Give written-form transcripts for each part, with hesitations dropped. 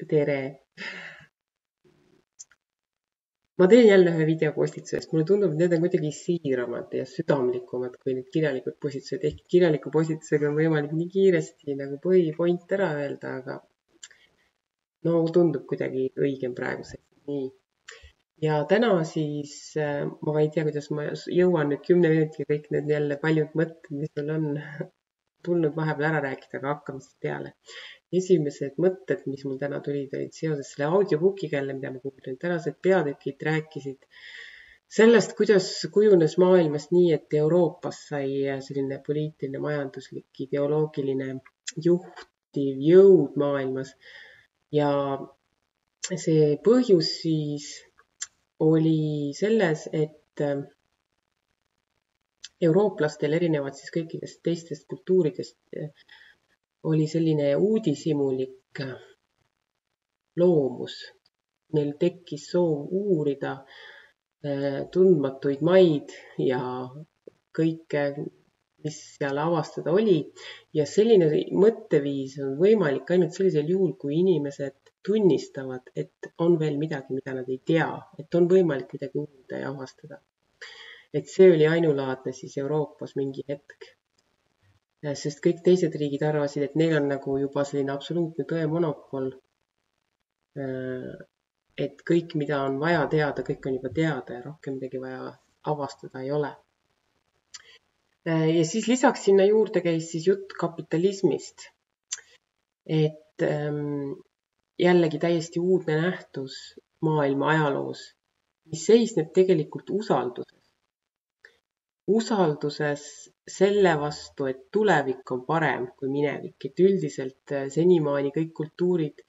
tere! Ma teen jälle ühe videopostituse, sest mulle tundub, et need on kuidagi siiramad ja südamlikumad kui need kirjalikud postitused. Ehk kirjaliku postitusega on võimalik nii kiiresti nagu põhipoint ära öelda, aga no tundub kuidagi õigem praeguseks. Nii. Ja täna siis, ma ei tea, kuidas ma jõuan nüüd 10 minutiga kõik need jälle paljud mõtted, mis mul on tulnud vahepeal ära rääkida, aga hakkame siis peale. Esimesed mõtted, mis mul täna tulid, olid seoses selle audiobookiga jälle, mida ma kuulin. Tänased peatükid rääkisid sellest, kuidas kujunes maailmas nii, et Euroopas sai selline poliitiline, majanduslik, ideoloogiline juhtiv jõud maailmas. Ja see põhjus siis oli selles, et eurooplastel erinevalt siis kõikidest teistest kultuuridest oli selline uudishimulik loomus. Neil tekkis soov uurida tundmatuid maid ja kõike, mis seal avastada oli. Ja selline mõtteviis on võimalik ainult sellisel juhul, kui inimesed tunnistavad, et on veel midagi, mida nad ei tea, et on võimalik midagi uurida ja avastada. Et see oli ainulaadne siis Euroopas mingi hetk. Sest kõik teised riigid arvasid, et neil on nagu juba selline absoluutne tõemonopol. Et kõik, mida on vaja teada, kõik on juba teada ja rohkem midagi vaja avastada ei ole. Ja siis lisaks sinna juurde käis siis jutt kapitalismist. Et jällegi täiesti uudne nähtus maailma ajaloos, mis seisneb tegelikult usalduses. Usalduses selle vastu, et tulevik on parem kui minevik. Et üldiselt senimaani kõik kultuurid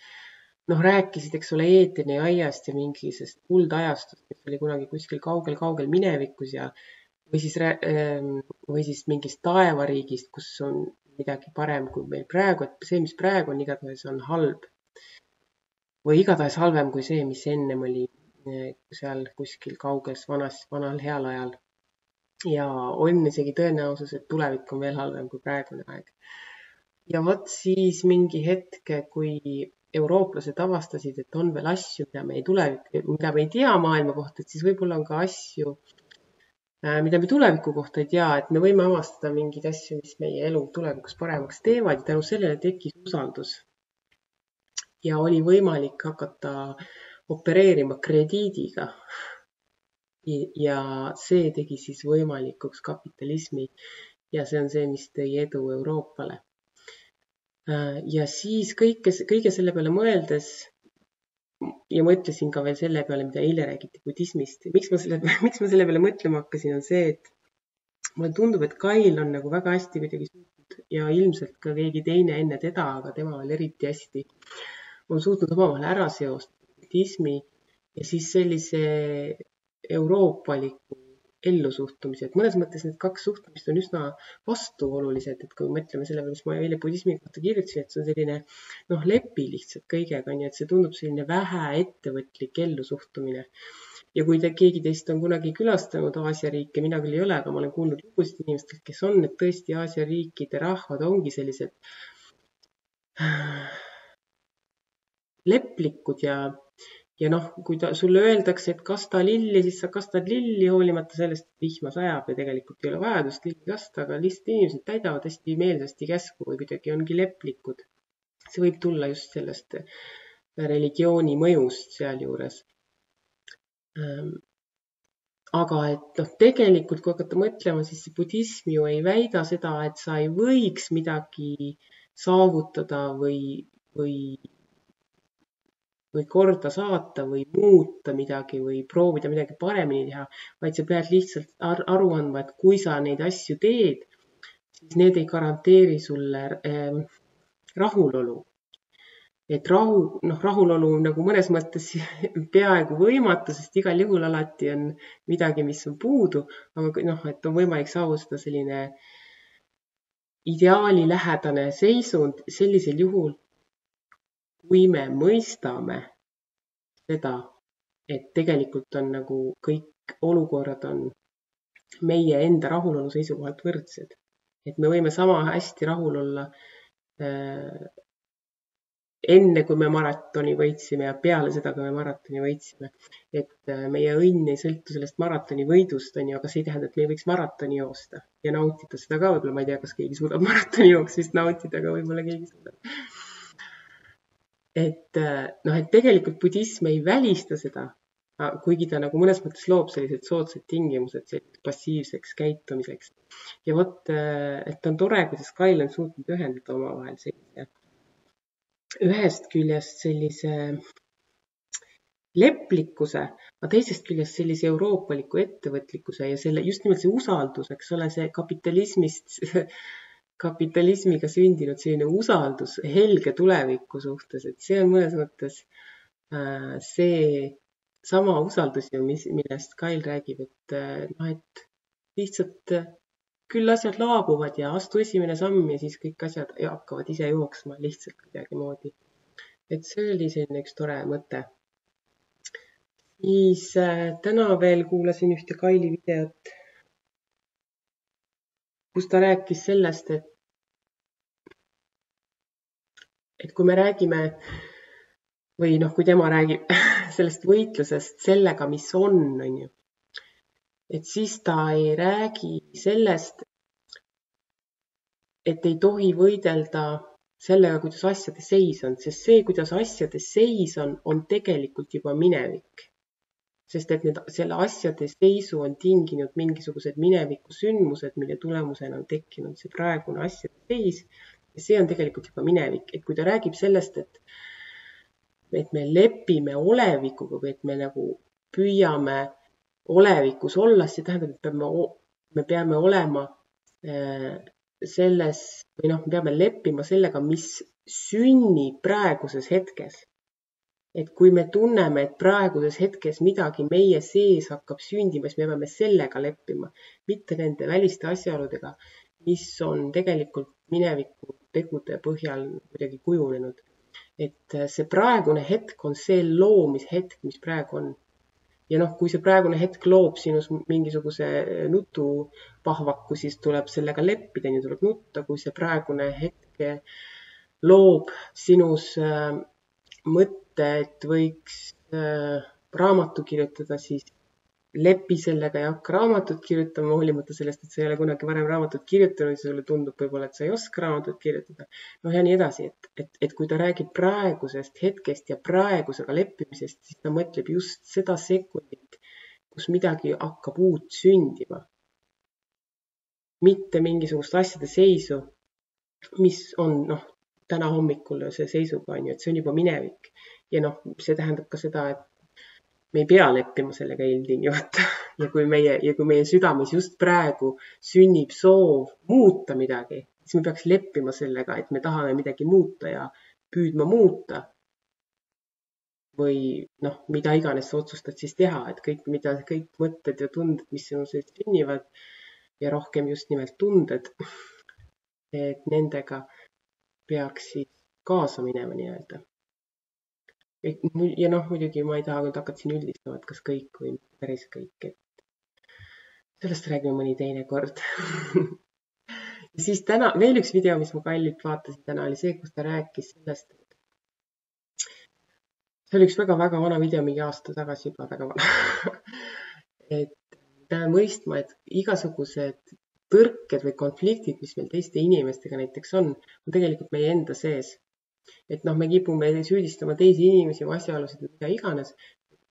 rääkisid, eks ole, Eeteni aiast ja mingisest kuldajastust, mis oli kunagi kuskil kaugel minevikus ja või siis mingist taevariigist, kus on midagi parem kui meil praegu, et see, mis praegu on, igatahes on halb. Või igatahes halvem kui see, mis ennem oli seal kuskil kaugels vanal heal ajal. Ja on isegi tõenäosus, et tulevik on veel halvem kui praegune aeg. Ja vot siis mingi hetk, kui eurooplased avastasid, et on veel asju, mida me ei tea maailma kohta, et siis võib-olla on ka asju, mida me tuleviku kohta ei tea, et me võime avastada mingeid asju, mis meie elu tulevikus paremaks teevad ja tänu sellele tekkis usaldus. Ja oli võimalik hakata opereerima krediidiga. Ja see tegi siis võimalikuks kapitalismi ja see on see, mis tõi edu Euroopale. Ja siis kõige selle peale mõeldes ja mõtlesin ka veel selle peale, mida eile räägiti budismist. Miks ma selle peale mõtlema hakkasin, on see, et mulle tundub, et Kail on nagu väga hästi kuidagi suutnud ja ilmselt ka keegi teine enne teda, aga tema veel eriti hästi on suutnud omavahel ära seostada budismi ja siis sellise euroopaliku ellusuhtumise. Et mõnes mõttes need kaks suhtumist on üsna vastuolulised, et kui mõtleme selle peale, mis ma eile budismi kohta kirjutasin, et see on selline lepi lihtsalt kõigega, nii et see tundub selline vähe ettevõtlik ellusuhtumine. Ja kui keegi teist on kunagi külastanud Aasia riike, mina küll ei ole, aga ma olen kuulnud lugusid inimestelt, kes on, et tõesti Aasia riikide rahvad ongi sellised leplikud ja kui sulle öeldakse, et kasta lilli, siis sa kastad lilli hoolimata sellest, et vihma sajab ja tegelikult ei ole vajadust lilli kasta, aga lihtsalt inimesed täidavad hästi meelsasti käsku või kuidagi ongi leplikud. See võib tulla just sellest religiooni mõjust sealjuures. Aga et tegelikult, kui hakata mõtlema, siis see budism ju ei väida seda, et sa ei võiks midagi saavutada või korda saata või muuta midagi või proovida midagi paremini teha, vaid sa pead lihtsalt aru andma, et kui sa neid asju teed, siis need ei garanteeri sulle rahulolu. Et rahulolu nagu mõnes mõttes peaaegu võimatu, sest igal juhul alati on midagi, mis on puudu, aga et on võimalik saavutada selline ideaali lähedane seisund sellisel juhul, kui me mõistame seda, et tegelikult on nagu kõik olukorrad on meie enda rahulolu seisukohalt võrdsed. Et me võime sama hästi rahul olla enne kui me maratoni võitsime ja peale seda, kui me maratoni võitsime. Et meie õnn ei sõltu sellest maratoni võidust, on ju, aga see ei tähenda, et me ei võiks maratoni joosta ja nautida seda ka. Võib-olla ma ei tea, kas keegi suudab maratoni jooksmist nautida, aga võib-olla keegi suudab. Et tegelikult budism ei välista seda, kuigi ta nagu mõnes mõttes loob sellised soodsad tingimused passiivseks käitumiseks. Ja vot, et on tore, kuidas Kyle on suutnud ühendada omavahel sellise ühest küljest sellise leplikkuse, aga teisest küljest sellise euroopaliku ettevõtlikkuse ja selle just nimelt see usaldus, eks ole, see kapitalismiga sündinud selline usaldus helge tuleviku suhtes, et see on mõnes mõttes see sama usaldus, millest Kyle räägib, et lihtsalt küll asjad laabuvad ja astu esimene samm ja siis kõik asjad hakkavad ise jooksma lihtsalt kuidagi moodi. Et see oli selline üks tore mõte. Siis täna veel kuulasin ühte Kyle'i videot, kus ta rääkis sellest, et kui me räägime või kui tema räägib sellest võitlusest sellega, mis on ju. Et siis ta ei räägi sellest, et ei tohi võidelda sellega, kuidas asjade seis on, sest see, kuidas asjade seis on tegelikult juba minevik. Sest et selle asjade seisu on tinginud mingisugused mineviku sündmused, mille tulemusena on tekkinud see praegune asjade seis. Ja see on tegelikult juba minevik. Et kui ta räägib sellest, et me lepime olevikuga või et me nagu püüame olevikus olla, see tähendab, et me peame olema selles või me peame leppima sellega, mis sünnib praeguses hetkes. Et kui me tunneme, et praeguses hetkes midagi meie sees hakkab sündima, siis me peame sellega leppima, mitte nende väliste asjaoludega, mis on tegelikult mineviku tegude põhjal kuidagi kujunenud. Et see praegune hetk on see loomishetk, mis praegu on. Ja kui see praegune hetk loob sinus mingisuguse nutupahvaku, siis tuleb sellega leppida, nii tuleb nutta. Kui see praegune hetk loob sinus mõtte, et võiks raamatu kirjutada, siis lepi sellega ja hakka raamatut kirjutama, hoolimata sellest, et sa ei ole kunagi varem raamatut kirjutanud, ja sulle tundub võib-olla, et sa ei oska raamatut kirjutada. Ja nii edasi, et kui ta räägib praegusest hetkest ja praegusega leppimisest, siis ta mõtleb just seda sekundit, kus midagi hakkab uut sündima. Mitte mingisugust asjade seisu, mis on täna hommikul see seisuga on ju, et see on juba minevik. Ja see tähendab ka seda, et me ei pea leppima sellega ilmtingimata. Ja kui meie südames just praegu sünnib soov muuta midagi, siis me peaks leppima sellega, et me tahame midagi muuta ja püüdma muuta. Või mida iganes sa otsustad siis teha, et kõik mõtted ja tunded, mis sinu sees sünnivad ja rohkem just nimelt tunded, et nendega peaks siis kaasa minema nii-öelda. Ja muidugi ma ei taha nüüd hakata siin üldistama, et kas kõik või päris kõik. Sellest räägime mõni teine kord. Ja siis täna veel üks video, mis ma Kyle'ilt vaatasin täna, oli see, kus ta rääkis sellest. See oli üks väga-väga vana video, mingi aasta tagasi juba väga vana. Et peame mõistma, et igasugused tõrked või konfliktid, mis meil teiste inimestega näiteks on tegelikult meie enda sees. Et me kipume süüdistama teisi inimesi või asjaolusid, mida iganes.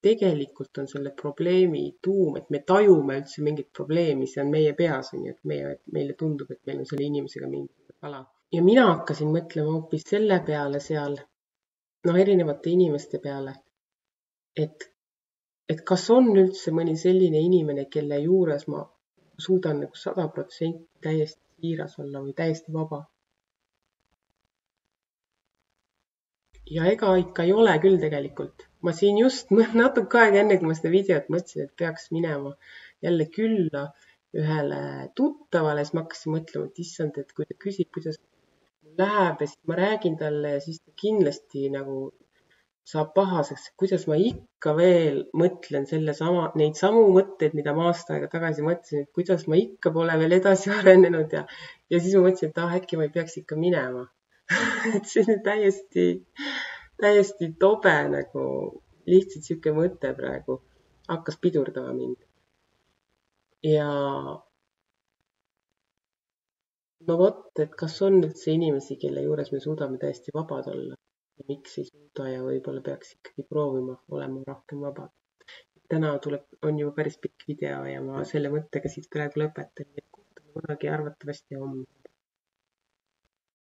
Tegelikult on selle probleemi tuum, et me tajume üldse mingit probleemi, see on meie peas, et meile tundub, et meil on selle inimesega mingi pala. Ja mina hakkasin mõtlema hoopis selle peale seal, erinevate inimeste peale, et kas on üldse mõni selline inimene, kelle juures ma suudan 100% täiesti siiras olla või täiesti vaba. Ja ega ikka ei ole küll tegelikult. Ma siin just natuke aega enne, kui ma seda videot mõtlesin, et peaks minema jälle külla ühele tuttavale, siis ma hakkasin mõtlema, et issand, et kui ta küsib, kuidas läheb ja siis ma räägin talle ja siis ta kindlasti saab pahaseks, kuidas ma ikka veel mõtlen neid samu mõtteid, mida ma aasta aega tagasi mõtlesin, et kuidas ma ikka pole veel edasi arenenud ja siis ma mõtlesin, et äkki ma ei peaks ikka minema. et see on täiesti tobe nagu lihtsalt sihuke mõte praegu hakkas pidurdama mind. Ja no vot, et kas on üldse inimesi, kelle juures me suudame täiesti vabad olla ja miks ei suuda ja võib-olla peaks ikkagi proovima olema rohkem vabad. Täna on juba päris pikk video ja ma selle mõttega siit praegu lõpetan. Kohtume kunagi arvatavasti homme.